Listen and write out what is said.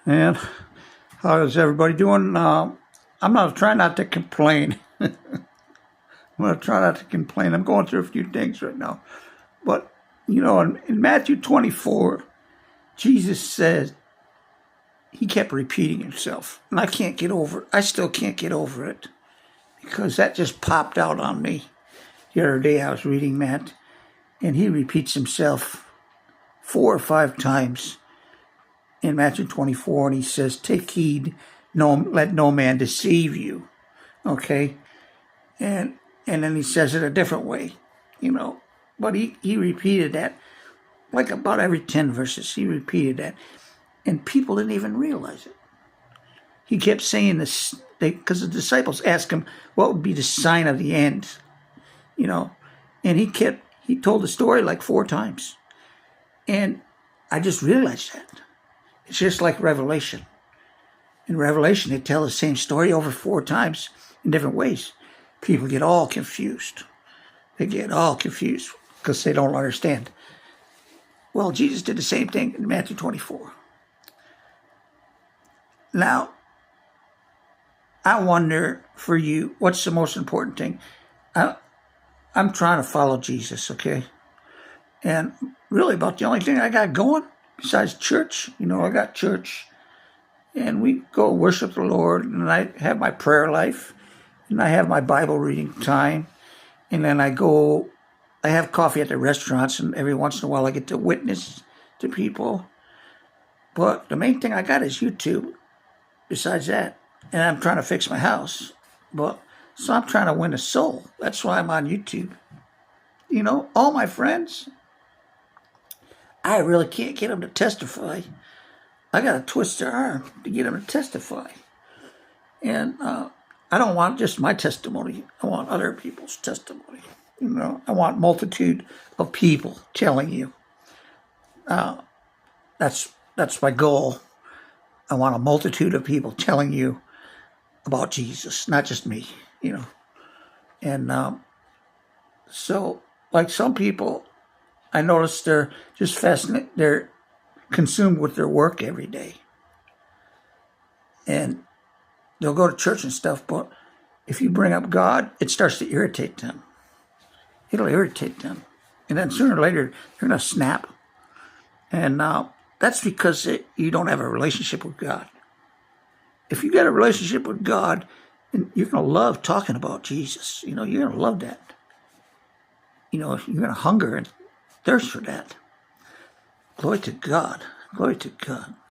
And how is everybody doing? I'm not trying not to complain. I'm going to try not to complain. I'm going through a few things right now. But, in Matthew 24, Jesus said, he kept repeating himself. And I can't get over it. I still can't get over it. Because that just popped out on me. The other day I was reading that. And he repeats himself 4 or 5 times in Matthew 24, and he says, take heed, let no man deceive you. Okay? And then he says it a different way, But he repeated that, like about every 10 verses, he repeated that. And people didn't even realize it. He kept saying this, because the disciples asked him, what would be the sign of the end? And he told the story like 4 times. And I just realized that. It's just like Revelation. In Revelation, they tell the same story over 4 times in different ways. People get all confused. They get all confused because they don't understand. Well, Jesus did the same thing in Matthew 24. Now, I wonder for you, what's the most important thing? I'm trying to follow Jesus, okay? And really about the only thing I got going, besides church, I got church. And we go worship the Lord, and I have my prayer life, and I have my Bible reading time. And then I have coffee at the restaurants, and every once in a while I get to witness to people. But the main thing I got is YouTube, besides that. And I'm trying to fix my house. So I'm trying to win a soul. That's why I'm on YouTube. All my friends, I really can't get them to testify. I got to twist their arm to get them to testify. And I don't want just my testimony. I want other people's testimony. I want multitude of people telling you. That's my goal. I want a multitude of people telling you about Jesus, not just me, And so, like some people, I notice they're just fascinated. They're consumed with their work every day. And they'll go to church and stuff, but if you bring up God, it starts to irritate them. It'll irritate them. And then sooner or later, they're going to snap. And that's because you don't have a relationship with God. If you got a relationship with God, you're going to love talking about Jesus. You're going to love that. You're going to hunger and thirst for that. Glory to God. Glory to God.